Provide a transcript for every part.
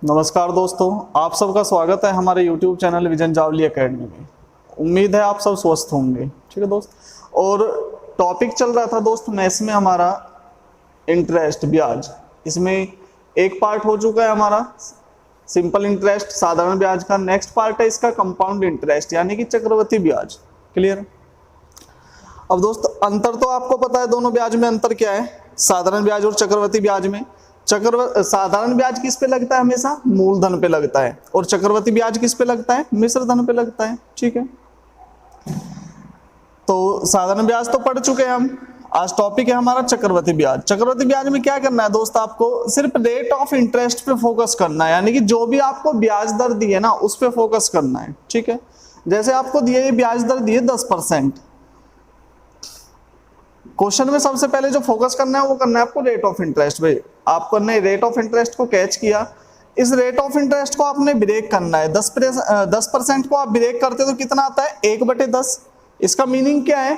नमस्कार दोस्तों, आप सबका स्वागत है हमारे YouTube channel Vision Jawali Academy में। उम्मीद है आप सब स्वस्थ होंगे। ठीक है दोस्त, और टॉपिक चल रहा था दोस्त मैथ्स में हमारा इंटरेस्ट ब्याज। इसमें एक पार्ट हो चुका है हमारा सिंपल इंटरेस्ट साधारण ब्याज का। नेक्स्ट पार्ट है इसका कंपाउंड इंटरेस्ट यानी कि चक्रवृद्धि ब्याज। क्लियर। अब दोस्त अंतर तो आपको पता है, दोनों ब्याज में अंतर क्या है, साधारण ब्याज और चक्रवृद्धि ब्याज में। साधारण ब्याज किस पे लगता है, हमेशा मूलधन पे लगता है, और चक्रवृद्धि ब्याज किस पे लगता है, मिश्र धन पे लगता है। ठीक है, तो साधारण ब्याज तो पढ़ चुके हैं हम। आज टॉपिक है हमारा चक्रवृद्धि ब्याज। चक्रवृद्धि ब्याज में क्या करना है दोस्त, आपको सिर्फ रेट ऑफ इंटरेस्ट पे फोकस करना है, यानी कि जो भी आपको ब्याज दर दी है ना उस पे फोकस करना है। ठीक है, जैसे आपको दिए ब्याज दर दिए 10%, क्वेश्चन में सबसे पहले जो फोकस करना है वो करना है आपको रेट ऑफ इंटरेस्ट पे। आपको ने रेट ऑफ इंटरेस्ट को कैच किया, इस रेट ऑफ इंटरेस्ट को आपने ब्रेक करना है। 10% को आप ब्रेक करते तो कितना आता है, 1/10। इसका मीनिंग क्या है,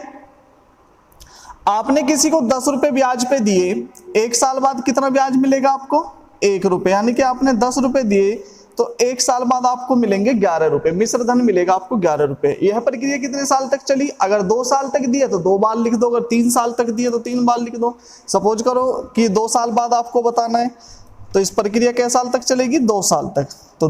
आपने किसी को 10 रुपए ब्याज पे दिए, एक साल बाद कितना ब्याज मिलेगा आपको, 1 रुपए। यानी कि आपने 10 रुपए दिए तो एक साल बाद आपको मिलेंगे 11 रुपए, मिश्र धन मिलेगा आपको 11 रुपए। यह प्रक्रिया कितने साल तक चली, अगर 2 साल तक दिए तो 2 बार लिख दो, अगर 3 साल तक दिए तो 3 बार लिख दो। सपोज करो कि 2 साल बाद आपको बताना है, तो इस प्रक्रिया क्या साल तक चलेगी, 2 साल तक। तो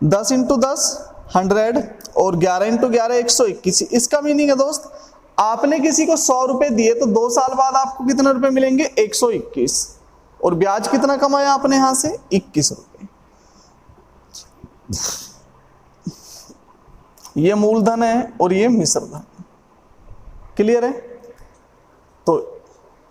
10 × 10 100 और 11 × 11 121। इसका मीनिंग है दोस्त, आपने किसी को 100 रुपए दिए तो 2 साल बाद आपको कितने रुपए मिलेंगे, 121, और ब्याज कितना कमाया आपने यहां से, 21 रुपए। ये मूलधन है और ये मिश्र धन। क्लियर है। तो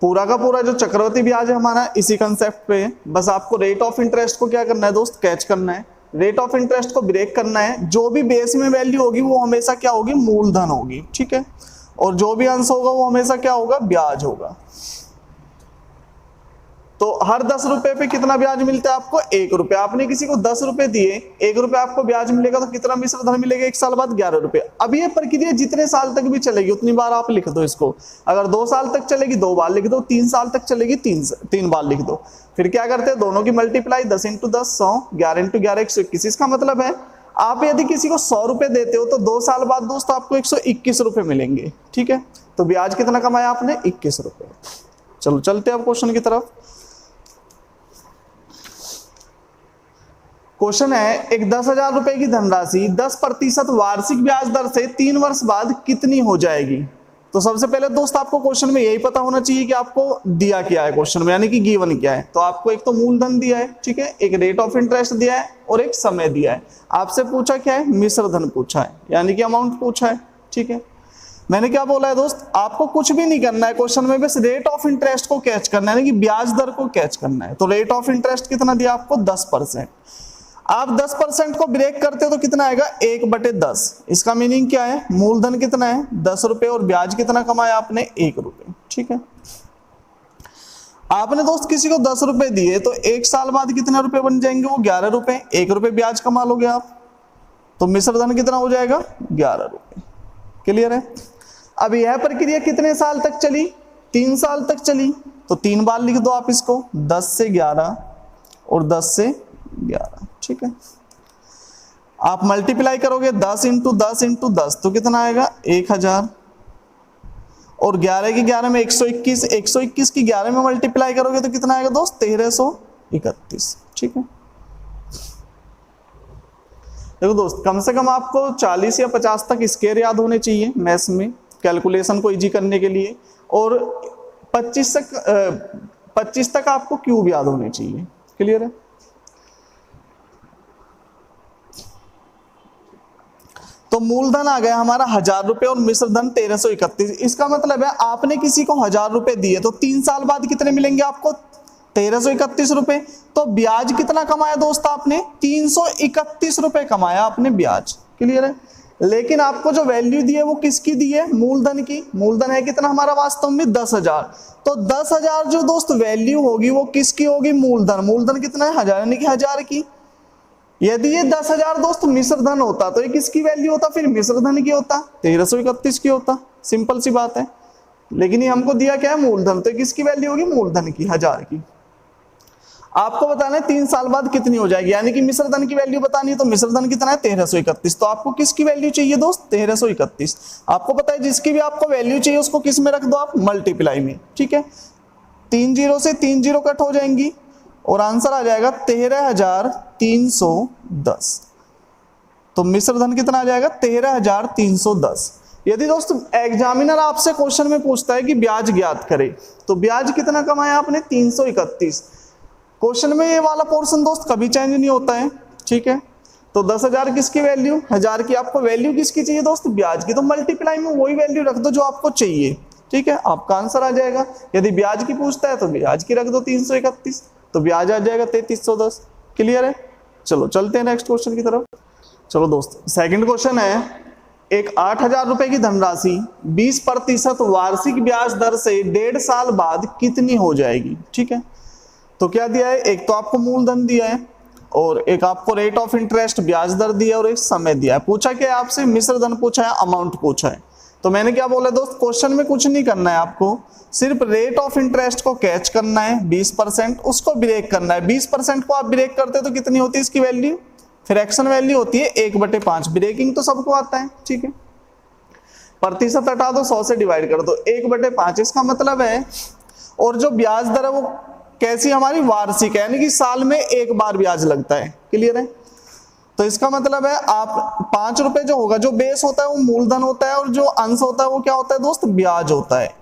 पूरा का पूरा जो चक्रवृद्धि ब्याज है हमारा इसी कंसेप्ट पे है। बस आपको रेट ऑफ इंटरेस्ट को क्या करना है दोस्त, कैच करना है, रेट ऑफ इंटरेस्ट को ब्रेक करना है। जो भी बेस में वैल्यू होगी वो हमेशा क्या होगी, मूलधन होगी। ठीक है, और जो भी अंश होगा वो हमेशा क्या होगा, ब्याज होगा। तो हर 10 रुपए पे कितना ब्याज मिलता है आपको, 1 रुपए। आपने किसी को 10 रुपए दिए, 1 रुपए आपको ब्याज मिलेगा, तो कितना मिश्र धन मिलेगा, एक साल बाद 11 रुपए। अब ये प्रक्रिया जितने साल तक भी चलेगी उतनी बार आप लिख दो इसको। अगर 2 साल तक चलेगी 2 बार लिख दो, 3 साल तक चलेगी 3 बार लिख दो। फिर क्या करते हैं, दोनों की मल्टीप्लाई, 10 × 10 100, 11 × 11 121। इसका मतलब है आप यदि किसी को 100 रुपए देते हो तो 2 साल बाद दोस्त आपको 121 रुपए मिलेंगे। ठीक है, तो ब्याज कितना कमाया आपने, 21 रुपए। चलो चलते हैं अब क्वेश्चन की तरफ। क्वेश्चन है, एक 10,000 रुपए की धनराशि 10% वार्षिक ब्याज दर से 3 वर्ष बाद कितनी हो जाएगी। तो सबसे पहले दोस्त आपको क्वेश्चन में यही पता होना चाहिए कि आपको दिया क्या है क्वेश्चन में, यानी कि गिवन क्या है। तो आपको एक तो मूलधन दिया है, ठीक है, एक रेट ऑफ इंटरेस्ट दिया है और एक समय दिया है। आपसे पूछा क्या है, मिश्र धन पूछा है, यानी कि अमाउंट पूछा है। ठीक है, मैंने क्या बोला है दोस्त, आपको कुछ भी नहीं करना है क्वेश्चन में, बस रेट ऑफ इंटरेस्ट को कैच करना है, यानी कि ब्याज दर को कैच करना है। तो रेट ऑफ इंटरेस्ट कितना दिया आपको, 10%। आप 10% को ब्रेक करते हो तो कितना आएगा, 1/10। इसका मीनिंग क्या है, मूलधन कितना है, 10 रुपए, और ब्याज कितना कमाया आपने, 1 रुपए। ठीक है, आपने दोस्त किसी को 10 रुपए दिए तो एक साल बाद कितने रुपए बन जाएंगे, वो 11 रुपए। 1 रुपए ब्याज कमा लोगे आप, तो मिश्र धन कितना हो जाएगा, 11 रुपए। क्लियर है। अब यह प्रक्रिया कितने साल तक चली, 3 साल तक चली, तो 3 बार लिख दो आप इसको, 10 से 11 और 10 से 11। ठीक है, आप मल्टीप्लाई करोगे 10 × 10 × 10 तो कितना आएगा, 1000, और 11 की 11 में 121, 121 की 11 में मल्टीप्लाई करोगे तो कितना आएगा दोस्त, 1331। ठीक है, देखो दोस्त, कम से कम आपको 40 या 50 तक स्क्वायर याद होने चाहिए मैथ्स में कैलकुलेशन को इजी करने के लिए, और 25 तक आपको क्यूब याद होने चाहिए। क्लियर है। तो मूलधन आ गया हमारा 1000 रुपए और मिश्र धन 1331। इसका मतलब है आपने किसी को 1000 रुपए दिए तो 3 साल बाद कितने मिलेंगे आपको, 1331 रुपए। तो ब्याज कितना कमाया दोस्त आपने, 331 रुपए कमाया आपने ब्याज। क्लियर है। लेकिन आपको जो वैल्यू दी है वो किसकी दी है, मूलधन की। मूलधन है कितना हमारा वास्तव में, 10,000। तो 10,000 जो दोस्त वैल्यू होगी वो किसकी होगी, मूलधन। मूलधन कितना है, 1000, यानी कि 1000 की। यदि ये 10,000 दोस्त मिश्र धन होता तो ये किसकी वैल्यू होता, फिर मिश्र धन की होता, 1331 की होता। सिंपल सी बात है। लेकिन ये हमको दिया क्या है, मूलधन, तो किसकी वैल्यू होगी, मूलधन की, 1000 की। आपको बताना है 3 साल बाद कितनी हो जाएगी, यानी कि मिश्र धन की वैल्यू बतानी है। तो मिश्र धन कितना है 1331। तो आपको किसकी वैल्यू चाहिए दोस्त 1331। आपको पता है जिसकी भी आपको वैल्यू चाहिए उसको किस में रख दो आप मल्टीप्लाई में, ठीक है। 3 जीरो से 3 जीरो कट हो जाएंगी और आंसर आ जाएगा 13,310। तो मिश्र धन कितना आ जाएगा 13,310। यदि दोस्त एग्जामिनर आपसे क्वेश्चन में पूछता है कि ब्याज ज्ञात करे, तो ब्याज कितना कमाया आपने 331। क्वेश्चन में ये वाला पोर्शन दोस्त कभी चेंज नहीं होता है, ठीक है। तो 10,000 किसकी वैल्यू, 1000 की आपको वैल्यू किसकी चाहिए दोस्त ब्याज की, तो मल्टीप्लाई में वही वैल्यू रख दो जो आपको चाहिए, ठीक है। आपका आंसर आ जाएगा। यदि ब्याज की पूछता है तो ब्याज की रख दो 331, तो ब्याज आ जाएगा 3310। क्लियर है। चलो चलते हैं नेक्स्ट क्वेश्चन की तरफ। चलो दोस्त सेकंड क्वेश्चन है, एक 8,000 रुपए की धनराशि 20% वार्षिक ब्याज दर से 1.5 साल बाद कितनी हो जाएगी, ठीक है। तो क्या दिया है, एक तो आपको मूलधन दिया है और एक आपको रेट ऑफ इंटरेस्ट ब्याज दर दिया है और एक समय दिया है। पूछा क्या आपसे, मिश्र धन पूछा है, अमाउंट पूछा है। तो मैंने क्या बोला दोस्त, क्वेश्चन में कुछ नहीं करना है आपको, सिर्फ रेट ऑफ इंटरेस्ट को कैच करना है 20%, उसको ब्रेक करना है। 20% को आप ब्रेक करते हो तो कितनी होती है इसकी वैल्यू, फ्रैक्शन वैल्यू होती है 1/5। ब्रेकिंग तो सबको आता है, ठीक है। प्रतिशत हटा दो, 100 से डिवाइड कर दो, 1/5 इसका मतलब है। और जो ब्याज दर है वो कैसी हमारी वार्षिक है, यानी कि साल में एक बार ब्याज लगता है। क्लियर है। तो इसका मतलब है आप 5 रुपए जो होगा, जो बेस होता है वो मूलधन होता है और जो अंश होता है वो क्या होता है दोस्त ब्याज होता है।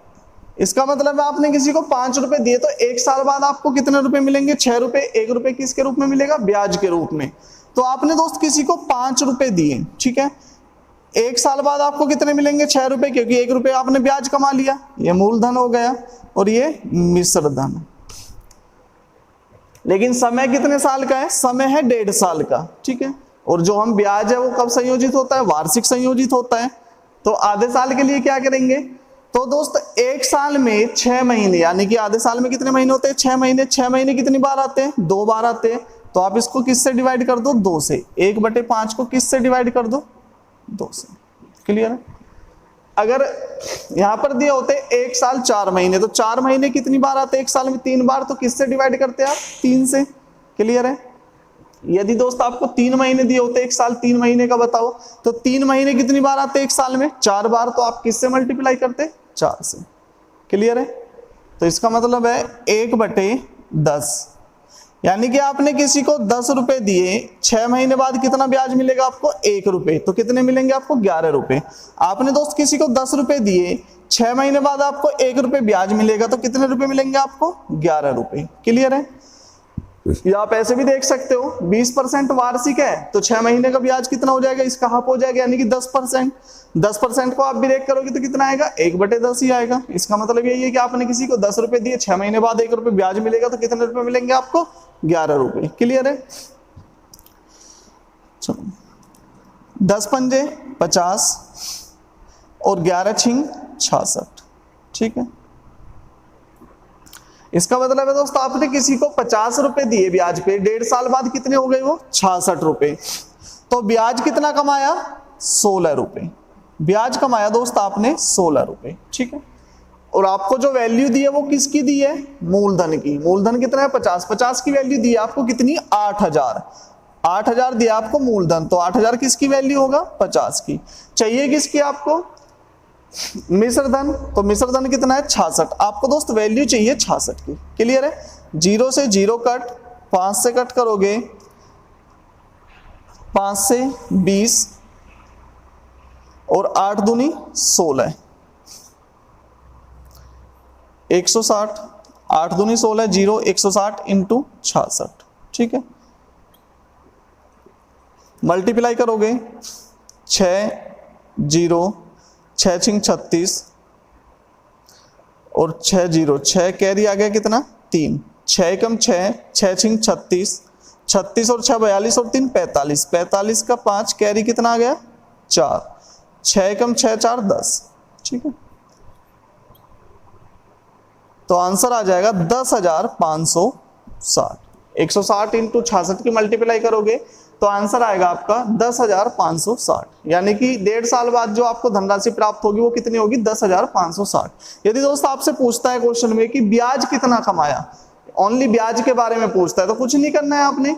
इसका मतलब है आपने किसी को 5 रुपए दिए तो 1 साल बाद आपको कितने रुपए मिलेंगे 6 रुपए। 1 रुपए किसके रूप में मिलेगा, ब्याज के रूप में। तो आपने दोस्त किसी को 5 रुपए दिए, ठीक है। 1 साल बाद आपको कितने मिलेंगे 6 रुपए, क्योंकि 1 रुपए आपने ब्याज कमा लिया। ये मूलधन हो गया और ये मिश्र धन। लेकिन समय कितने साल का है, समय है 1.5 साल का, ठीक है। और जो हम ब्याज है वो कब संयोजित होता है, वार्षिक संयोजित होता है। तो आधे साल के लिए क्या करेंगे, तो दोस्त 1 साल में 6 महीने, यानी कि आधे साल में कितने महीने होते हैं 6 महीने। 6 महीने कितनी बार आते हैं, 2 बार आते हैं। तो आप इसको किससे डिवाइड कर दो, 2 से। 1/5 को किससे डिवाइड कर दो, 2 से। क्लियर है। अगर यहां पर दिए होते 1 साल 4 महीने, तो 4 महीने कितनी बार आते हैं 1 साल में, 3 बार। तो किससे डिवाइड करते हैं आप, 3 से। क्लियर है। यदि दोस्त आपको 3 महीने दिए होते 1 साल 3 महीने का बताओ, तो 3 महीने कितनी बार आते हैं 1 साल में, 4 बार। तो आप किससे मल्टीप्लाई करते, 4 से। क्लियर है। तो इसका मतलब है 1/10, यानी कि आपने किसी को 10 रुपए दिए, 6 महीने बाद कितना ब्याज मिलेगा आपको 1 रुपए। तो कितने मिलेंगे आपको 11 रुपए। आपने दोस्त किसी को 10 रुपए दिए, 6 महीने बाद आपको 1 रुपए ब्याज मिलेगा, तो कितने रुपए मिलेंगे आपको 11 रुपए। क्लियर है। या आप ऐसे भी देख सकते हो, 20% वार्षिक है तो 6 महीने का ब्याज कितना हो जाएगा, इसका हाफ हो जाएगा, यानी कि 10%। 10% को आप ब्रेक करोगे तो कितना आएगा, 1/10 ही आएगा। इसका मतलब यही है कि आपने किसी को 10 रुपए दिए, 6 महीने बाद 1 रुपए ब्याज मिलेगा, तो कितने रुपए मिलेंगे आपको 11 रुपए। क्लियर है। चलो 10 पंजे 50 और 11 छिंग 66, ठीक है। इसका मतलब है दोस्तों आपने किसी को 50 रुपए दिए ब्याज पे, 1.5 साल बाद कितने हो गए वो 66 रुपए। तो ब्याज कितना कमाया 16 रुपए। ब्याज कमाया दोस्त आपने 16 रुपए, ठीक है। और आपको जो वैल्यू दी है वो किसकी दी है, मूलधन की। मूलधन कितना है 50। 50 की वैल्यू दी है आपको कितनी 8,000। 8,000 दिया आपको मूलधन, तो 8,000 किसकी वैल्यू होगा 50 की। चाहिए किसकी आपको, मिश्र धन। तो मिश्र धन कितना है 66। आपको दोस्त वैल्यू चाहिए 66 की। क्लियर है। 0 से 0 कट, 5 से कट करोगे, 5 से 20 और 8 दूनी 16, 160। 8 दूनी 16, 0 160 इंटू 66, ठीक है। मल्टीप्लाई करोगे 6 0 6 छिंग 36 और 6 0 6 कैरी आ गया कितना 3। 6 कम 6, 6 छिंग 36, 36 और 6 42 और 3 45, 45 का 5 कैरी कितना आ गया 4। 6 कम 6 4 10, ठीक है। तो आंसर आ जाएगा 10,560। 160 इंटू 66 की मल्टीप्लाई करोगे तो आंसर आएगा आपका 10,560, यानी कि 1.5 साल बाद जो आपको धनराशि प्राप्त होगी वो कितनी होगी 10,560। यदि दोस्त आपसे पूछता है क्वेश्चन में कि ब्याज कितना कमाया, ओनली ब्याज के बारे में पूछता है तो कुछ नहीं करना है आपने।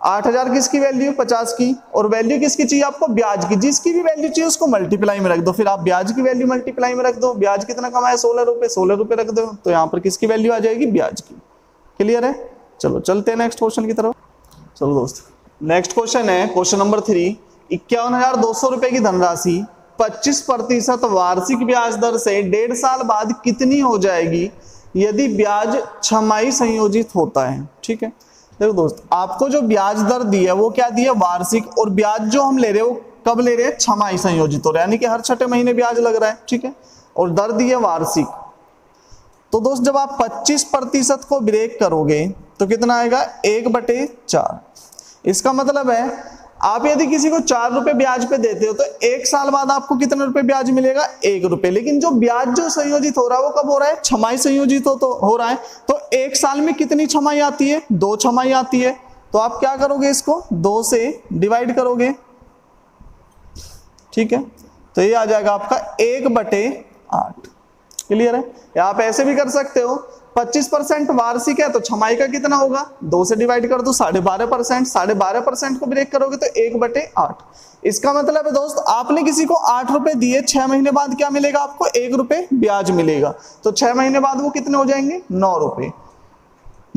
8,000 किसकी वैल्यू, 50 की, और वैल्यू किसकी चाहिए आपको, ब्याज की। जिसकी भी वैल्यू चाहिए उसको मल्टीप्लाई में रख दो, फिर आप ब्याज की वैल्यू मल्टीप्लाई में रख दो। ब्याज कितना कमाया, 16 रुपए, 16 रुपए रख दो, तो यहाँ पर किसकी वैल्यू आ जाएगी, ब्याज की। क्लियर है। चलो चलते हैं नेक्स्ट क्वेश्चन की तरफ। चलो दोस्त नेक्स्ट क्वेश्चन है क्वेश्चन नंबर 3। 51,200 रुपए की धनराशि 25% वार्षिक ब्याज दर से 1.5 साल बाद कितनी हो जाएगी यदि ब्याज छमाही संयोजित होता है। ठीक है, देखो दोस्त, आपको जो ब्याज दर दी है वो क्या दी है, वार्षिक, और ब्याज जो हम ले रहे हैं वो कब ले रहे हैं, छमाही संयोजित हो रहा है, यानी कि हर छठे महीने ब्याज लग रहा है। ठीक है, और दर दी है वार्षिक। तो दोस्त जब आप 25% को ब्रेक करोगे तो कितना आएगा, 1/4। इसका मतलब है आप यदि किसी को 4 रुपए ब्याज पे देते हो तो 1 साल बाद आपको कितने रुपए ब्याज मिलेगा, 1 रुपए। लेकिन जो ब्याज जो संयोजित हो रहा है वो कब हो रहा है, छमाही संयोजित हो रहा है। तो 1 साल में कितनी छमाही आती है, 2 छमाही आती है। तो आप क्या करोगे, इसको 2 से डिवाइड करोगे। ठीक है, तो ये आ जाएगा आपका 1/8। क्लियर है। या आप ऐसे भी कर सकते हो, 25% वार्षिक है तो छमाही का कितना होगा, 2 से डिवाइड कर दो, 12.5%। 12.5% को ब्रेक करोगे तो 1/8। इसका मतलब है दोस्त आपने किसी को 8 रुपए दिए, 6 महीने बाद क्या मिलेगा आपको, 1 रुपए ब्याज मिलेगा। तो 6 महीने बाद वो कितने हो जाएंगे, 9 रुपए।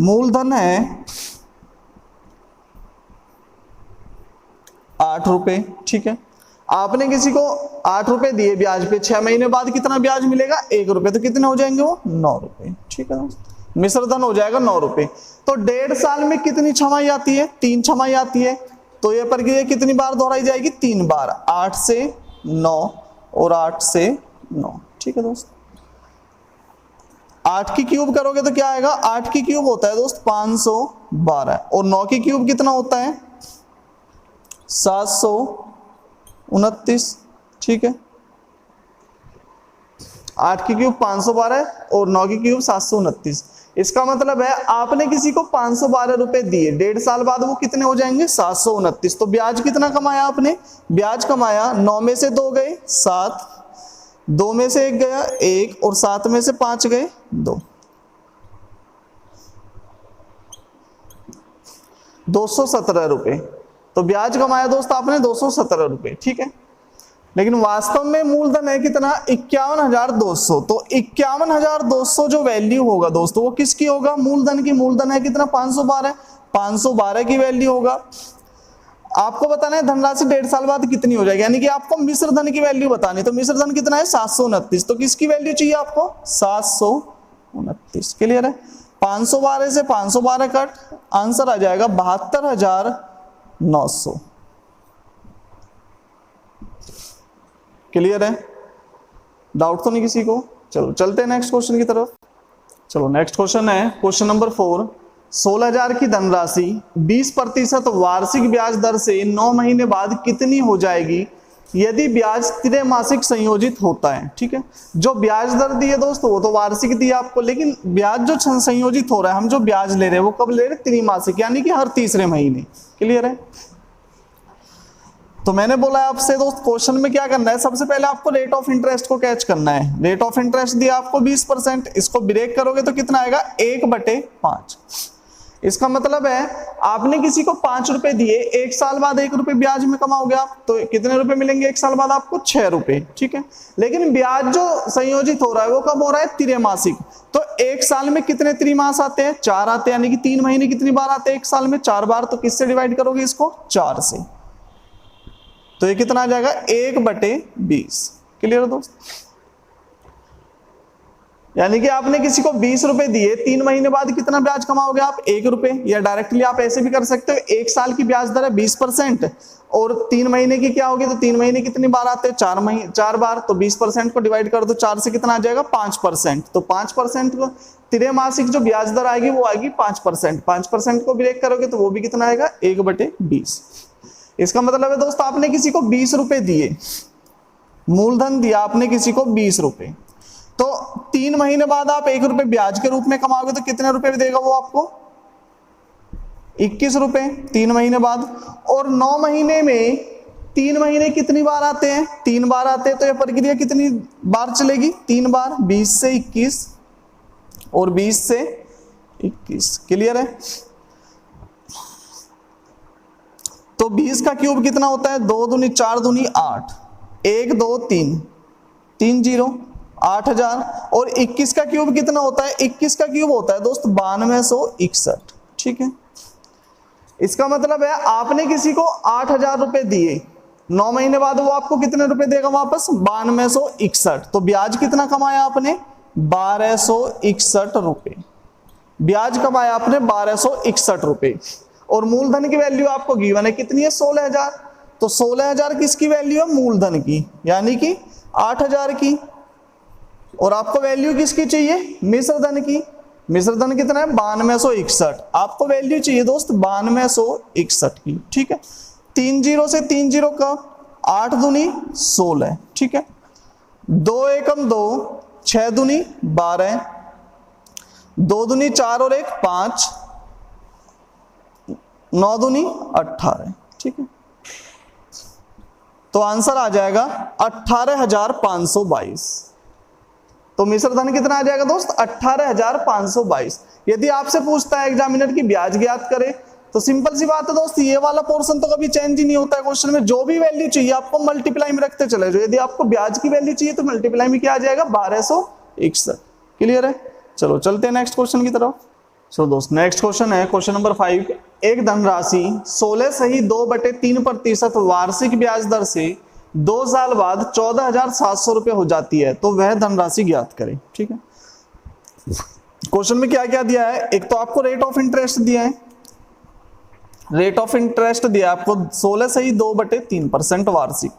मूलधन है 8 रुपए। ठीक है, आपने किसी को 8 रुपए दिए ब्याज पे, 6 महीने बाद कितना ब्याज मिलेगा, 1 रुपए। तो कितने हो जाएंगे वो, 9 रुपए। ठीक है, मिश्र धन हो जाएगा 9 रुपए। तो 1.5 साल में कितनी छमाही आती है, 3 छमाही आती है। तो ये प्रक्रिया कितनी बार दोहराई जाएगी, 3 बार, 8 से 9 और 8 से 9। ठीक है दोस्त, 8 की क्यूब करोगे तो क्या आएगा, 8 की क्यूब होता है दोस्त 512, और 9 की क्यूब कितना होता है, 729। ठीक है, 8 की क्यूब 512 और 9 की क्यूब 729। इसका मतलब है आपने किसी को 512 रुपए दिए, 1.5 साल बाद वो कितने हो जाएंगे, 729। तो ब्याज कितना कमाया आपने, ब्याज कमाया 9 में से 2 गए 7, 2 में से 1 गया 1, और 7 में से 5 गए 2, 217 रुपए। तो ब्याज कमाया दोस्त आपने 217 रुपए। ठीक है, लेकिन वास्तव में मूलधन है कितना, 51,200। तो 51,200 जो वैल्यू होगा दोस्तों वो किसकी होगा, मूलधन की। मूलधन है कितना, 512। 512 की वैल्यू होगा। आपको बताना है धनराशि 1.5 साल बाद कितनी हो जाएगी, यानी कि आपको मिश्र धन की वैल्यू बतानी। तो मिश्र धन कितना है, 729। तो किसकी वैल्यू चाहिए आपको, 729। क्लियर है। 512 से 512 कट, आंसर आ जाएगा 72,900। क्लियर है, डाउट तो नहीं किसी को। चलो चलते हैं नेक्स्ट क्वेश्चन की तरफ। चलो नेक्स्ट क्वेश्चन है क्वेश्चन नंबर 4। 16,000 की धनराशि 20% वार्षिक ब्याज दर से 9 महीने बाद कितनी हो जाएगी यदि ब्याज त्रैमासिक संयोजित होता है। ठीक है, जो ब्याज दर दी है दोस्तों वो तो वार्षिक दी है आपको, लेकिन ब्याज जो संयोजित हो रहा है, हम जो ब्याज ले रहे हैं वो कब ले रहे हैं, त्रैमासिक, यानी कि हर तीसरे महीने। क्लियर है। तो मैंने बोला है आपसे दोस्त क्वेश्चन में क्या करना है, सबसे पहले आपको रेट ऑफ इंटरेस्ट को कैच करना है। रेट ऑफ इंटरेस्ट दिया आपको 20%, इसको ब्रेक करोगे तो कितना आएगा, 1/5। इसका मतलब है आपने किसी को 5 रुपए दिए, 1 साल बाद 1 रुपए ब्याज में कमाओगे आप, तो कितने रुपए मिलेंगे 1 साल बाद आपको, 6 रुपए। ठीक है, लेकिन ब्याज जो संयोजित हो रहा है वो कब हो रहा है, त्रैमासिक। तो 1 साल में कितने त्रिमास आते हैं, 4 आते हैं, यानी कि 3 महीने कितनी बार आते हैं 1 साल में, 4 बार। तो किससे डिवाइड करोगे इसको, 4 से। तो ये कितना आ जाएगा, 1/20। क्लियर है दोस्त। यानी कि आपने किसी को 20 रुपए दिए, 3 महीने बाद कितना ब्याज कमाओगे आप, 1 रुपए। या डायरेक्टली आप ऐसे भी कर सकते हो, 1 साल की ब्याज दर है 20% और 3 महीने की क्या होगी, तो 3 महीने कितनी बार आते हैं, 4 बार। तो 20% को डिवाइड कर दो 4 से, कितना आ जाएगा, 5%। तो 5% को त्रैमासिक जो ब्याज दर आएगी वो आएगी 5%। 5% को ब्रेक करोगे तो वो भी कितना आएगा, 1/20। इसका मतलब है दोस्त आपने किसी को 20 रुपए दिए, मूलधन दिया आपने किसी को 20 रुपए, तो 3 महीने बाद आप 1 रुपए ब्याज के रूप में कमाओगे तो कितने रुपए देगा वो आपको, 21 रुपए 3 महीने बाद। और 9 महीने में 3 महीने कितनी बार आते हैं, 3 बार आते हैं। तो यह प्रक्रिया कितनी बार चलेगी, 3 बार, 20 से 21 और 20 से 21। क्लियर है? तो 20 का क्यूब कितना होता है? 2 दूनी 4 दूनी 8, 1 2 3, 3 0, 8000। और 21 का क्यूब कितना होता है? 21 का क्यूब होता है दोस्त 9261। ठीक है, इसका मतलब है आपने किसी को 8000 रुपए दिए, 9 महीने बाद वो आपको कितने रुपए देगा वापस? 9261। तो ब्याज कितना कमाया आपने? 1261 रुपए। ब्याज कमाया आपने 1261 रुपए। और मूलधन की वैल्यू आपको गिवन है कितनी है? 16000। तो 16000 किसकी वैल्यू है? मूलधन की, यानी कि 8000 की। और आपको वैल्यू किसकी चाहिए? मिश्र धन की। मिश्र धन कितना है? 9261। आपको वैल्यू चाहिए दोस्त 9261 की। ठीक है, 3 0 से 3 0 का 8 दूनी 16। ठीक है, 2 एकम 2, 6 दूनी 12, 2 दूनी 4 और 1 5, 9 दूनी 18। ठीक है, तो आंसर आ जाएगा 18522। तो मिश्र धन कितना आ जाएगा दोस्त? 18522। यदि आपसे पूछता है एग्जामिनर की ब्याज ज्ञात करे, तो सिंपल सी बात है दोस्त, ये वाला पोर्शन तो कभी चेंज ही नहीं होता है क्वेश्चन में। जो भी वैल्यू चाहिए आपको मल्टीप्लाई में रखते चले जाओ। यदि आपको ब्याज की वैल्यू चाहिए तो मल्टीप्लाई में क्या आ जाएगा? 1261। क्लियर है? चलो चलते हैं नेक्स्ट क्वेश्चन की तरफ। चलो दोस्त, नेक्स्ट क्वेश्चन है क्वेश्चन नंबर 5। एक धनराशि 16.2/3% वार्षिक ब्याज दर से 2 साल बाद 14,700 रुपए हो जाती है, तो वह धनराशि ज्ञात करें। ठीक है, क्वेश्चन में क्या क्या दिया है? एक तो आपको रेट ऑफ इंटरेस्ट दिया है, रेट ऑफ इंटरेस्ट दिया है आपको 16.2/3% वार्षिक।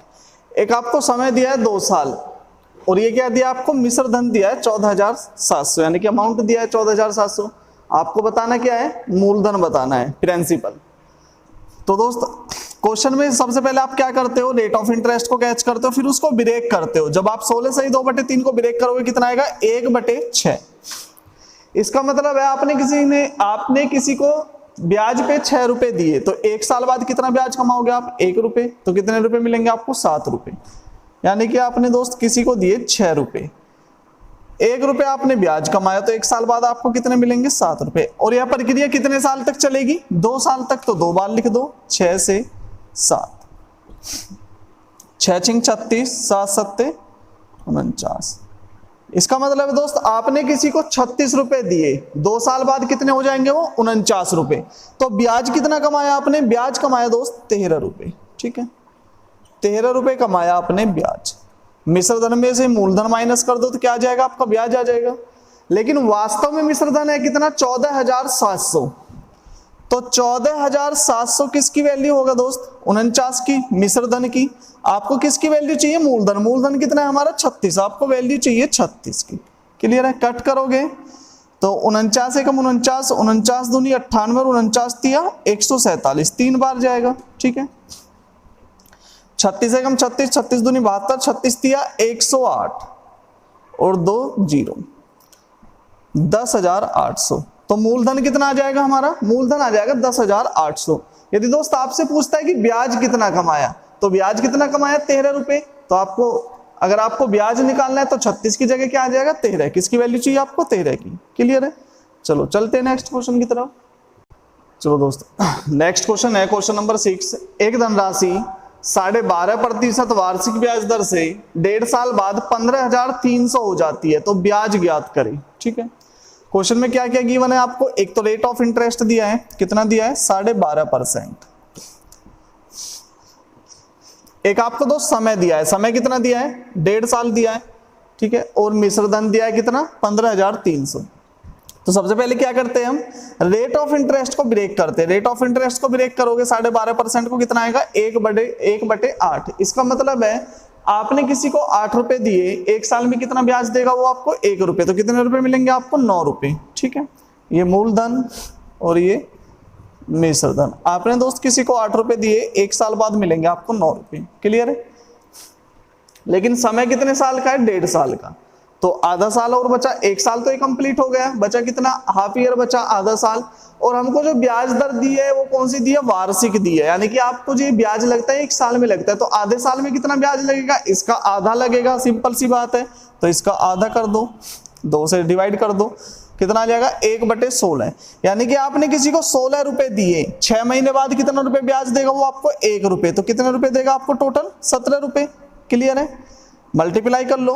एक आपको समय दिया है 2 साल, और ये क्या दिया आपको? मिश्र धन दिया है 14,700, यानी कि अमाउंट दिया है 14,700। आपको बताना क्या है? मूलधन बताना है, प्रिंसिपल। तो दोस्त क्वेश्चन में सबसे पहले आप क्या करते हो? रेट ऑफ इंटरेस्ट को कैच करते हो, फिर उसको ब्रेक करते हो। जब आप 16/2/3 को ब्रेक करोगे कितना आएगा? 1/6। इसका मतलब है आपने किसी को ब्याज पे 6 रुपए दिए, तो 1 साल बाद कितना ब्याज कमाओगे आप? 1 रुपए। तो कितने रुपए मिलेंगे आपको? 7 रुपए। यानी कि आपने दोस्त किसी को दिए 6 रुपए, 1 रुपए आपने ब्याज कमाया, तो 1 साल बाद आपको कितने मिलेंगे? 7 रुपए। और यह प्रक्रिया कितने साल तक चलेगी? 2 साल तक। तो 2 बार लिख दो, 6 से 7, 6 छिंग 36, 7 सत्ते 49। इसका मतलब है दोस्त आपने किसी को 36 रुपए दिए, 2 साल बाद कितने हो जाएंगे वो? 49 रुपए। तो ब्याज कितना कमाया आपने? ब्याज कमाया दोस्त 13 रुपए। ठीक है, 13 रुपए कमाया आपने ब्याज। मिश्र धन में से मूलधन माइनस कर दो तो क्या आ जाएगा? आपका ब्याज आ जाएगा। लेकिन वास्तव में मिश्र धन है कितना? 14,700। तो 14,700 किसकी वैल्यू होगा दोस्त? 49 की, मिश्र धन की। आपको किसकी वैल्यू चाहिए? मूलधन। मूलधन कितना है हमारा? 36। आपको वैल्यू चाहिए 36 की। क्लियर है? कट करोगे तो 49 एकम 49, 49 दूनी 98 और 49 तिया 147, 3 बार जाएगा। ठीक है, 36 एकम 36, 36 दूनी 72, 36 तिया 108 और 2 0, 10,800। तो मूलधन कितना आ जाएगा हमारा? मूलधन आ जाएगा 10,800। यदि दोस्त आपसे पूछता है कि ब्याज कितना कमाया, तो ब्याज कितना कमाया? 13 रुपए। तो आपको अगर आपको ब्याज निकालना है तो 36 की जगह क्या आ जाएगा? 13। किसकी वैल्यू चाहिए आपको? 13 की। क्लियर है? चलो चलते हैं नेक्स्ट क्वेश्चन की तरफ। चलो दोस्त, नेक्स्ट क्वेश्चन है क्वेश्चन नंबर 6। एक धनराशि 12.5% वार्षिक ब्याज दर से 1.5 साल बाद 15,300 हो जाती है, तो ब्याज ज्ञात करें। ठीक है, क्वेश्चन में क्या क्या गिवन है आपको? एक तो रेट ऑफ इंटरेस्ट दिया है, कितना दिया है? 12.5%। एक आपको दो समय दिया है, समय कितना दिया है? 1.5 साल दिया है। ठीक है, और मिश्र धन दिया है कितना? 15,300। तो सबसे पहले क्या करते हैं हम? रेट ऑफ इंटरेस्ट को ब्रेक करते हैं। रेट ऑफ इंटरेस्ट को ब्रेक करोगे 12.5% को कितना आएगा? 1/8। इसका मतलब है आपने किसी को 8 रुपए दिए, 1 साल में कितना ब्याज देगा वो आपको? 1 रुपए। तो कितने रुपए मिलेंगे आपको? 9 रुपए। ठीक है, ये मूलधन और ये मिश्र धन। आपने दोस्त किसी को 8 रुपए दिए, 1 साल बाद मिलेंगे आपको 9 रुपए। क्लियर है? लेकिन समय कितने साल का है? 1.5 साल का। तो आधा साल और बचा, 1 साल तो ये कंप्लीट हो गया, बचा कितना? हाफ ईयर बचा, आधा साल। और हमको जो ब्याज दर दी है वो कौन सी दी है? वार्षिक दी है। यानी कि आपको जो ब्याज लगता है 1 साल में लगता है, तो आधे साल में कितना ब्याज लगेगा? इसका आधा लगेगा। सिंपल सी बात है, तो इसका आधा कर दो, 2 से डिवाइड कर दो। कितना आ जाएगा 1/16, यानी कि आपने किसी को 16 रुपए दिए, 6 महीने बाद कितना रुपए ब्याज देगा वो आपको 1 रुपए, तो कितने रुपए देगा आपको टोटल 17 रुपए। क्लियर है, मल्टीप्लाई कर लो,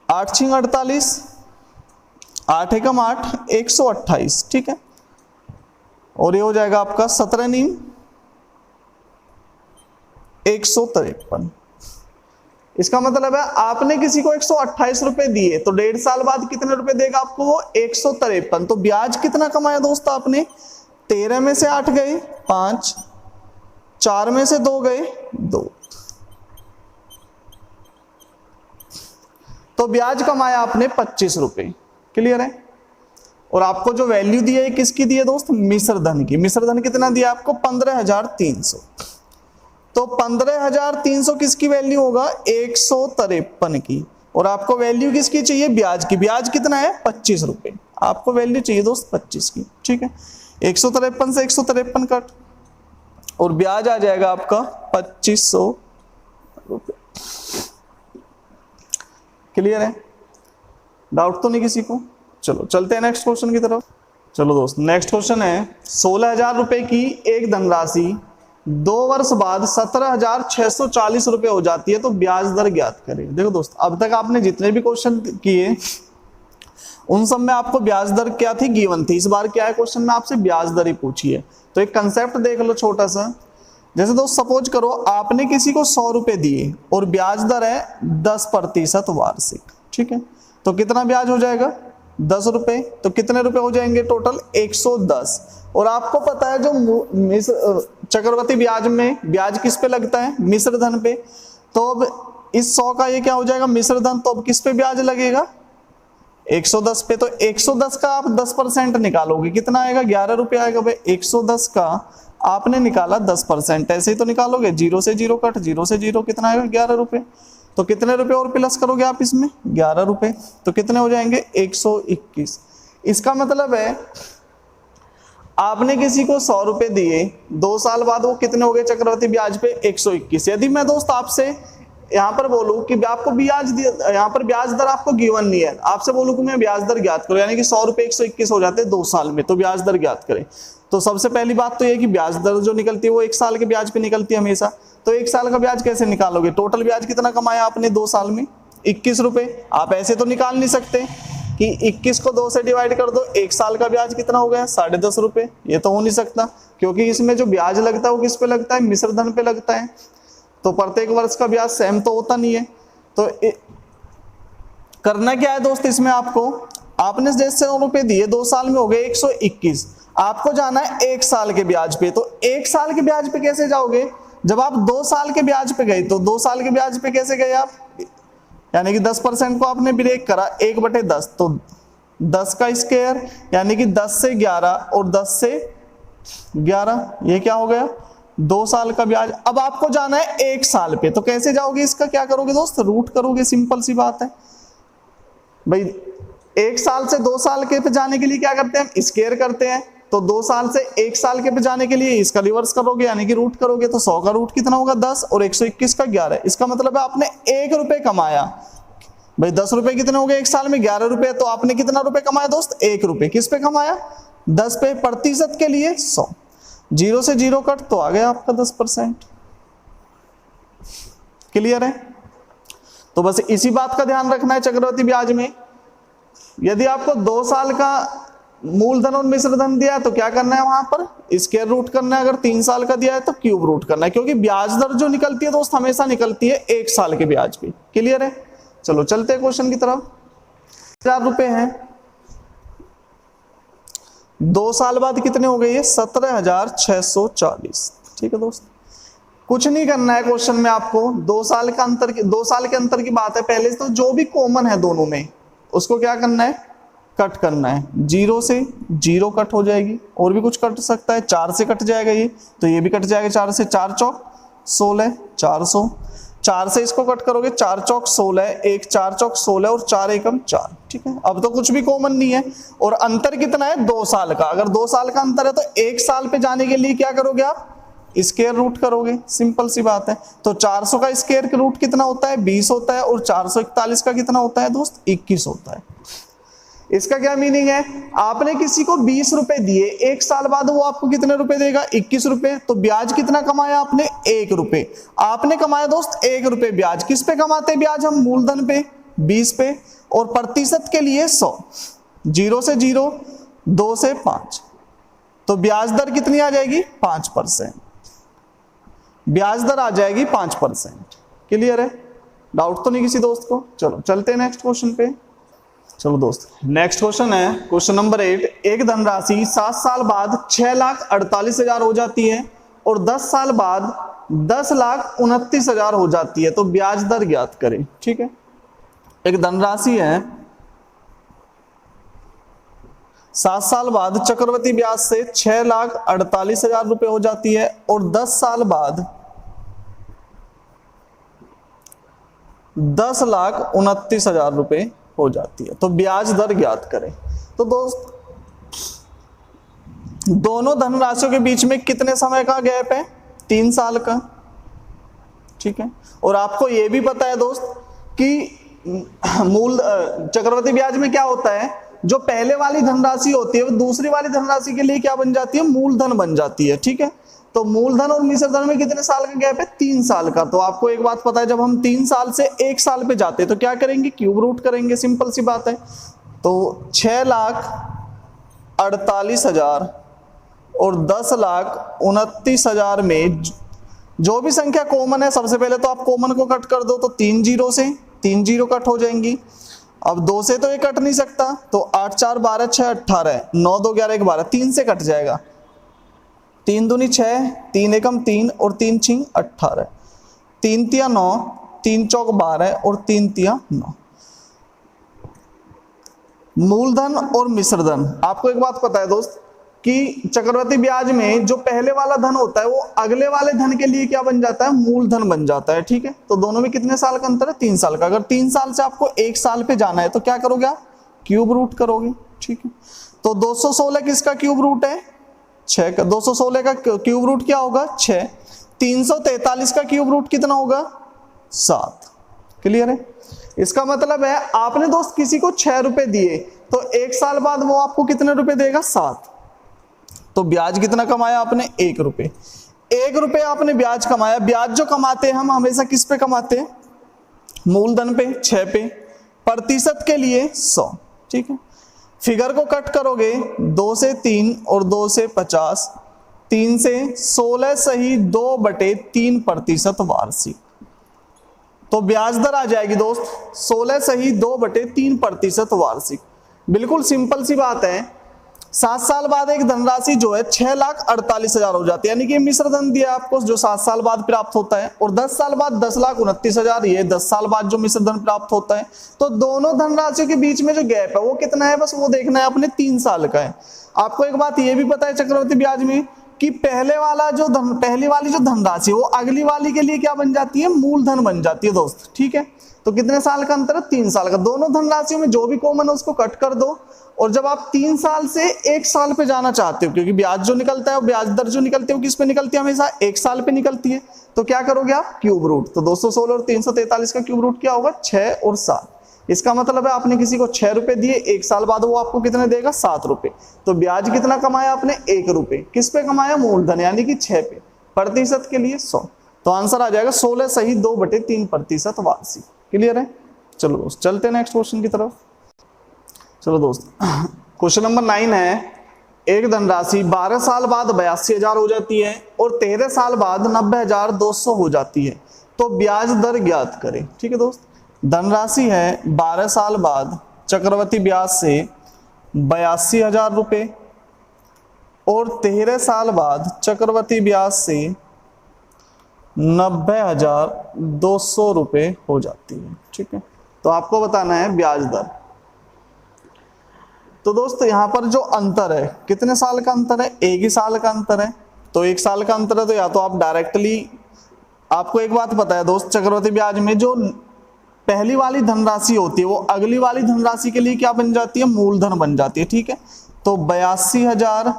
8 6 48, 8 एकम 8, 128, ठीक है, और ये हो जाएगा आपका 17 नीम 153। इसका मतलब है आपने किसी को 128 रुपए दिए तो 1.5 साल बाद कितने रुपए देगा आपको वो 153। तो ब्याज कितना कमाया दोस्त आपने, 13 में से 8 गए 5, 4 में से 2 गए 2, तो ब्याज कमाया आपने 25 रुपए। क्लियर है, और आपको जो वैल्यू दी है किसकी दी है दोस्त, मिश्र धन की। मिश्र धन कितना दिया आपको 15,300, तो 15,300 किसकी वैल्यू होगा 153 की, और आपको वैल्यू किसकी चाहिए, ब्याज की। ब्याज कितना है 25 रुपए, आपको वैल्यू चाहिए दोस्त 25 की। ठीक है, 153 से 153 कट, और ब्याज आ जाएगा आपका 2500 रुपए। क्लियर है, डाउट तो नहीं किसी को। चलो चलते हैं नेक्स्ट क्वेश्चन की तरफ। चलो दोस्त, नेक्स्ट क्वेश्चन है 16,000 रुपए की एक धनराशि 2 वर्ष बाद 17,640 रुपए हो जाती है, तो ब्याज दर ज्ञात करें। देखो दोस्त, अब तक आपने जितने भी क्वेश्चन किए उन सब में आपको ब्याज दर क्या थी, गिवन थी। इस बार क्या है, क्वेश्चन में आपसे ब्याज दर ही पूछी है। तो एक कंसेप्ट देख लो छोटा सा। जैसे दोस्त सपोज करो आपने किसी को 100 रुपए दिए और ब्याज दर है 10% वार्षिक। ठीक है, तो कितना ब्याज हो जाएगा 10 रुपए, तो कितने रुपए हो जाएंगे टोटल 110। और आपको पता है जो चक्रवृद्धि ब्याज में ब्याज किस पे लगता है, मिश्र धन पे। तो अब इस 100 का ये क्या हो जाएगा मिश्र धन, तो अब किस पे ब्याज लगेगा 110 पे। तो 110 का आप 10% निकालोगे, कितना आएगा 11 रुपए आएगा भाई। 110 का आपने निकाला 10%, ऐसे ही तो निकालोगे, 0 से 0 कट, 0 से 0 कितना आएगा 11 रुपए। तो कितने रुपए और प्लस करोगे आप इसमें 11 रुपए, तो कितने हो जाएंगे 121। इसका मतलब है आपने किसी को 100 रुपए दिए, 2 साल बाद वो कितने हो गए चक्रवृद्धि ब्याज पे 121। यदि मैं दोस्त आपसे यहाँ पर बोलूं कि आपको ब्याज दिया, यहाँ पर ब्याज दर आपको गिवन नहीं है, आपसे बोलूं कि मैं ब्याज दर ज्ञात करो, यानी कि 100 रुपए 121 हो जाते हैं 2 साल में, तो ब्याज दर ज्ञात करें। तो सबसे पहली बात तो ये कि ब्याज दर जो निकलती है वो 1 साल के ब्याज पे निकलती है हमेशा। तो 1 साल का ब्याज कैसे निकालोगे, टोटल ब्याज कितना कमाया आपने 2 साल में 21 रुपए। आप ऐसे तो निकाल नहीं सकते कि 21 को 2 से डिवाइड कर दो, 1 साल का ब्याज कितना हो गया 10.5 रुपए। ये तो हो नहीं सकता, क्योंकि इसमें जो ब्याज लगता है वो किस पे लगता है, मिश्र धन पे लगता है। तो प्रत्येक वर्ष का ब्याज सेम तो होता नहीं है। तो करना क्या है दोस्त, इसमें आपको आपने जैसे 100 रुपए दिए, 2 साल में हो गए 121, आपको जाना है 1 साल के ब्याज पे। तो 1 साल के ब्याज पे कैसे जाओगे, जब आप 2 साल के ब्याज पे गए, तो 2 साल के ब्याज पे कैसे गए आप, यानी कि 10% को आपने ब्रेक करा 1/10, तो 10 का स्क्वायर यानी कि 10 से 11 और 10 से 11, ये क्या हो गया 2 साल का ब्याज। अब आपको जाना है 1 साल पे, तो कैसे जाओगे, इसका क्या करोगे दोस्त, रूट करोगे, सिंपल सी बात है भाई। 1 साल से 2 साल के पे जाने के लिए क्या करते हैं, स्क्वायर करते हैं। तो 2 साल से 1 साल के पे जाने के लिए इसका रिवर्स करोगे, यानी कि रूट करोगे। तो 100 का रूट कितना होगा 10 और 121 का 11। इसका मतलब है आपने 1 रुपए कमाया भाई। 10 रुपए कितने हो गए 1 साल में 11 रुपए, तो आपने कितना रुपए कमाया दोस्त 1 रुपए। किस पे कमाया 10 पे, प्रतिशत के लिए 100, 0 से 0 कट, तो आ गया आपका 10%। क्लियर है, तो बस इसी बात का ध्यान रखना है चक्रवृद्धि ब्याज में। यदि आपको 2 साल का मूलधन और मिश्र धन दिया है तो क्या करना है, वहां पर स्क्वायर रूट करना है। अगर 3 साल का दिया है तो क्यूब रूट करना है, क्योंकि ब्याज दर जो निकलती है दोस्त हमेशा निकलती है 1 साल के ब्याज पे। क्लियर है, चलो चलते हैं क्वेश्चन की तरफ। 1000 रुपए हैं, 2 साल बाद कितने हो गए 17,640। ठीक है दोस्त, कुछ नहीं करना है क्वेश्चन में आपको। 2 साल के अंतर की बात है। पहले तो जो भी कॉमन है दोनों में उसको क्या करना है, कट करना है। 0 से 0 कट हो जाएगी, और भी कुछ कट सकता है, 4 से कट जाएगा ये, तो ये भी कट जाएगा 4 से। 4 चौक 16, 400। 4 से इसको कट करोगे, 4 चौक 16, 1 4 चौक 16 और 4 एकम 4। ठीक है, अब तो कुछ भी कॉमन नहीं है। और अंतर कितना है 2 साल का। अगर 2 साल का अंतर है तो 1 साल पे जाने के लिए क्या करोगे आप, स्क्वायर रूट करोगे, सिंपल सी बात है। तो 400 का स्क्वायर रूट कितना होता है 20 होता है, और 441 का कितना होता है दोस्त 21 होता है। इसका क्या मीनिंग है, आपने किसी को 20 रुपए दिए, 1 साल बाद वो आपको कितने रुपए देगा, 21 रुपए। तो ब्याज कितना कमाया आपने, 1 रुपए। आपने कमाया दोस्त 1 रुपए ब्याज। किस पे कमाते हैं ब्याज हम, मूलधन पे 20 पे, और प्रतिशत के लिए 100, 0 से 0, 2 से 5, तो ब्याज दर कितनी आ जाएगी, 5%। ब्याज दर आ जाएगी 5%। क्लियर है, डाउट तो नहीं किसी दोस्त को। चलो चलते हैं नेक्स्ट क्वेश्चन पे। चलो दोस्त नेक्स्ट क्वेश्चन है क्वेश्चन नंबर 8। एक धनराशि 7 साल बाद 6,48,000 हो जाती है और 10 साल बाद 10,29,000 हो जाती है, तो ब्याज दर ज्ञात करें। ठीक है, एक धनराशि है 7 साल बाद चक्रवृद्धि ब्याज से 6,48,000 रुपए हो जाती है और 10 साल बाद 10,29,000 रुपए हो जाती है, तो ब्याज दर ज्ञात करें। तो दोस्त दोनों धनराशियों के बीच में कितने समय का गैप है, 3 साल का। ठीक है, और आपको यह भी पता है दोस्त कि मूल चक्रवृद्धि ब्याज में क्या होता है, जो पहले वाली धनराशि होती है वो दूसरी वाली धनराशि के लिए क्या बन जाती है, मूलधन बन जाती है। ठीक है, तो मूलधन और मिश्रधन में कितने साल का गैप है, 3 साल का। तो आपको एक बात पता है, जब हम 3 साल से 1 साल पे जाते हैं तो क्या करेंगे, क्यूब रूट करेंगे, सिंपल सी बात है। तो 6,48,000 और 10,29,000 में जो भी संख्या कॉमन है, सबसे पहले तो आप कॉमन को कट कर दो, तो 3 जीरो से 3 जीरो कट हो जाएंगी। अब 2 से तो ये कट नहीं सकता, तो 8 4 12 6 18, 9 2 11 1 12, 3 से कट जाएगा, 3 दूनी 6, 3 एकम 3 और 3 छिंग 18, 3 तिया 9, 3 चौक 12 और 3 तिया 9। मूलधन और मिश्रधन, आपको एक बात पता है दोस्त कि चक्रवृद्धि ब्याज में जो पहले वाला धन होता है वो अगले वाले धन के लिए क्या बन जाता है, मूलधन बन जाता है। ठीक है, तो दोनों में कितने साल का अंतर है, 3 साल का। अगर 3 साल से आपको 1 साल पे जाना है तो क्या करोगे आप, क्यूब रूट करोगे। ठीक है, तो 216 किसका क्यूब रूट है, 6 का। 216 का क्यूब रूट क्या होगा, 6। 343 का क्यूब रूट कितना होगा, 7। क्लियर है, इसका मतलब है आपने दोस्त किसी को 6 रुपए दिए तो 1 साल बाद वो आपको कितने रुपए देगा, 7। तो ब्याज कितना कमाया आपने, 1 रुपए। 1 रुपए आपने ब्याज कमाया। ब्याज जो कमाते हैं हम हमेशा किस पे कमाते हैं, मूलधन पे, 6 पे। प्रतिशत के लिए 100। ठीक है, फिगर को कट करोगे, 2 से 3 और 2 से 50, 3 से 16 सही 2/3% वार्षिक, तो ब्याज दर आ जाएगी दोस्त 16 सही 2/3% वार्षिक। बिल्कुल सिंपल सी बात है। 7 साल बाद एक धनराशि जो है 6,48,000 हो जाती है, यानी कि मिश्रधन दिया आपको जो 7 साल बाद प्राप्त होता है, और 10 साल बाद 10,29,000, ये 10 साल बाद जो मिश्रधन प्राप्त होता है। तो दोनों धनराशियों के बीच में जो गैप है वो कितना है, बस वो देखना है अपने, 3 साल का है। आपको एक बात ये भी पता है चक्रवृद्धि ब्याज में कि पहली वाली जो धनराशि वो अगली वाली के लिए क्या बन जाती है, मूलधन बन जाती है दोस्त। ठीक है, तो कितने साल का अंतर है, 3 साल का। दोनों धनराशियों में जो भी कॉमन है उसको कट कर दो, और जब आप 3 साल से 1 साल पे जाना चाहते हो, क्योंकि ब्याज जो निकलता है और ब्याज दर जो निकलती है वो किस पे निकलती है, हमेशा 1 साल पे निकलती है, तो क्या करोगे आप, क्यूब रूट। तो 216 और 343 का क्यूब रूट क्या होगा, 6 और 7। इसका मतलब है आपने किसी को 6 रुपए दिए, 1 साल बाद वो आपको कितने देगा, 7 रुपए। तो ब्याज कितना कमाया आपने, 1 रुपए। किस पे कमाया, मूलधन यानी कि 6 पे। प्रतिशत के लिए 100, तो आंसर आ जाएगा 16 सही 2/3% वार्षिक। क्लियर है, चलो दोस्त चलते हैं नेक्स्ट क्वेश्चन की तरफ। चलो दोस्त क्वेश्चन नंबर 9 है। एक धनराशि 12 साल बाद 82,000 हो जाती है और 13 साल बाद 90,200 हो जाती है, तो ब्याज दर ज्ञात करें। ठीक है दोस्त, धनराशि है 12 साल बाद चक्रवृद्धि ब्याज से 82,000 रुपए और 13 साल बाद चक्रवृद्धि ब्याज से 90,200 रुपए हो जाती है। ठीक है, तो आपको बताना है ब्याज दर। तो दोस्त यहाँ पर जो अंतर है, कितने साल का अंतर है, 1 ही साल का अंतर है। तो 1 साल का अंतर है तो या तो आप डायरेक्टली, आपको एक बात पता है दोस्त चक्रवृद्धि ब्याज में जो पहली वाली धनराशि होती है वो अगली वाली धनराशि के लिए क्या बन जाती है, मूलधन बन जाती है। ठीक है, तो 82,000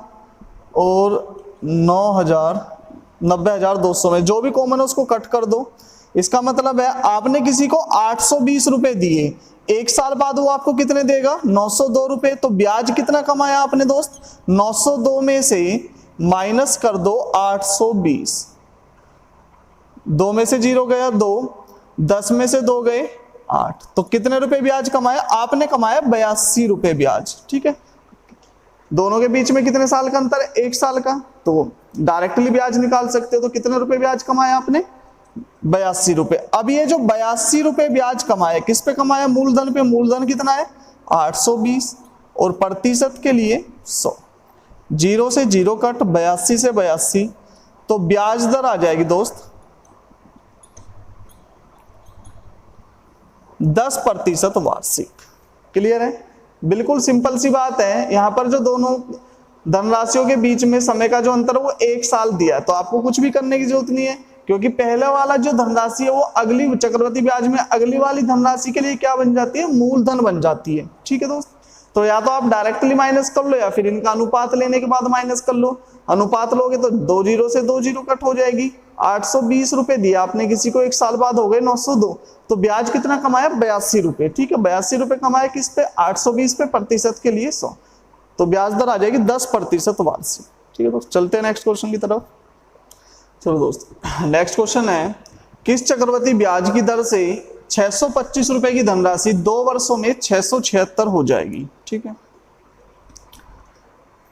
और 90,200 में जो भी कॉमन है उसको कट कर दो। इसका मतलब है आपने किसी को 820 रुपए दिए, एक साल बाद वो आपको कितने देगा, 902 रुपए। तो ब्याज कितना कमाया आपने दोस्त, 902 में से माइनस कर दो 820, 2 में से 0 गया 2, 10 में से 2 गए 8, तो कितने रुपए ब्याज कमाया आपने, कमाया 82 रुपए ब्याज। ठीक है, दोनों के बीच में कितने साल का अंतर है, 1 साल का, तो डायरेक्टली ब्याज निकाल सकते हो। तो कितने रुपए ब्याज कमाया आपने, 82 रुपए। अब ये जो 82 रुपए ब्याज कमाया किस पे कमाया, मूलधन पे। मूलधन कितना है 820 और प्रतिशत के लिए 100, 0 से 0 कट, 82 से 82, तो ब्याज दर आ जाएगी दोस्त 10% वार्षिक। क्लियर है, बिल्कुल सिंपल सी बात है। यहां पर जो दोनों धनराशियों के बीच में समय का जो अंतर है वो 1 साल दिया है, तो आपको कुछ भी करने की जरूरत नहीं है, क्योंकि पहले वाला जो धनराशि है वो अगली चक्रवृद्धि ब्याज में अगली वाली धनराशि के लिए क्या बन जाती है, मूलधन बन जाती है। ठीक है दोस्त, तो या तो आप डायरेक्टली माइनस कर लो या फिर इनका अनुपात लेने के बाद माइनस कर लो। अनुपात लोगे तो 2 0 से 2 0 कट हो जाएगी। 820 रुपए दिया आपने किसी को, 1 साल बाद हो गए 902, तो ब्याज कितना कमाया, 82 रुपए। ठीक है, 82 रुपए कमाया किस पे, 820 पे, प्रतिशत के लिए 100, तो ब्याज दर आ जाएगी 10% वार्षिक। ठीक है दोस्त, चलते हैं नेक्स्ट क्वेश्चन की तरफ। चलो दोस्त, नेक्स्ट क्वेश्चन है, किस चक्रवृद्धि ब्याज की दर से 625 रुपए की धनराशि 2 वर्षों में 676 हो जाएगी। ठीक है,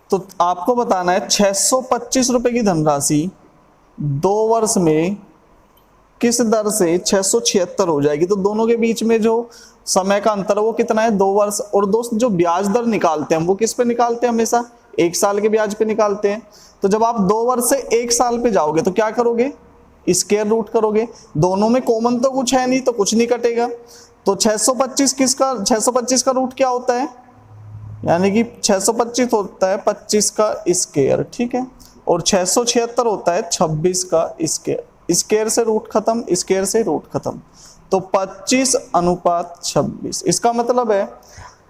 तो आपको बताना है 625 रुपए की धनराशि 2 वर्ष में किस दर से 676 हो जाएगी। तो दोनों के बीच में जो समय का अंतर है वो कितना है, 2 वर्ष। और दोस्त जो ब्याज दर निकालते हैं वो किस पे निकालते हैं, हमेशा 1 साल के ब्याज पे निकालते हैं। तो जब आप 2 वर्ष से 1 साल पे जाओगे तो क्या करोगे, स्क्वायर रूट करोगे। दोनों में कॉमन तो कुछ है नहीं, तो कुछ नहीं कटेगा। तो 625 किसका, 625 का रूट क्या होता है, यानी कि 625 होता है 25 का स्क्वायर। ठीक है, और 676 होता है 26 का स्क्वायर। स्क्वायर से रूट खत्म, स्क्वायर से रूट खत्म, तो 25:26। इसका मतलब है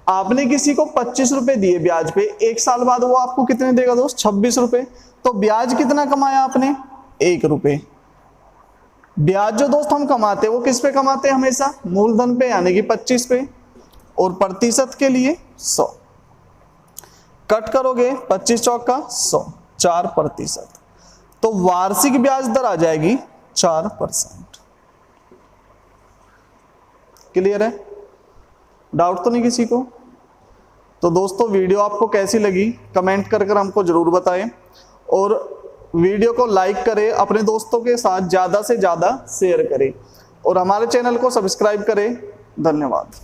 आपने किसी को 25 रुपए दिए ब्याज पे, 1 साल बाद वो आपको कितने देगा दोस्त, 26 रुपए। तो ब्याज कितना कमाया आपने, 1 रुपए। ब्याज जो दोस्त हम कमाते हैं वो किस पे कमाते हैं, हमेशा मूलधन पे, यानी कि 25 पे, और प्रतिशत के लिए 100। कट करोगे 25 चौका 100, 4%, तो वार्षिक ब्याज दर आ जाएगी 4%। क्लियर है, डाउट तो नहीं किसी को। तो दोस्तों वीडियो आपको कैसी लगी कमेंट कर हमको जरूर बताएं, और वीडियो को लाइक करें, अपने दोस्तों के साथ ज़्यादा से ज़्यादा शेयर करें, और हमारे चैनल को सब्सक्राइब करें। धन्यवाद।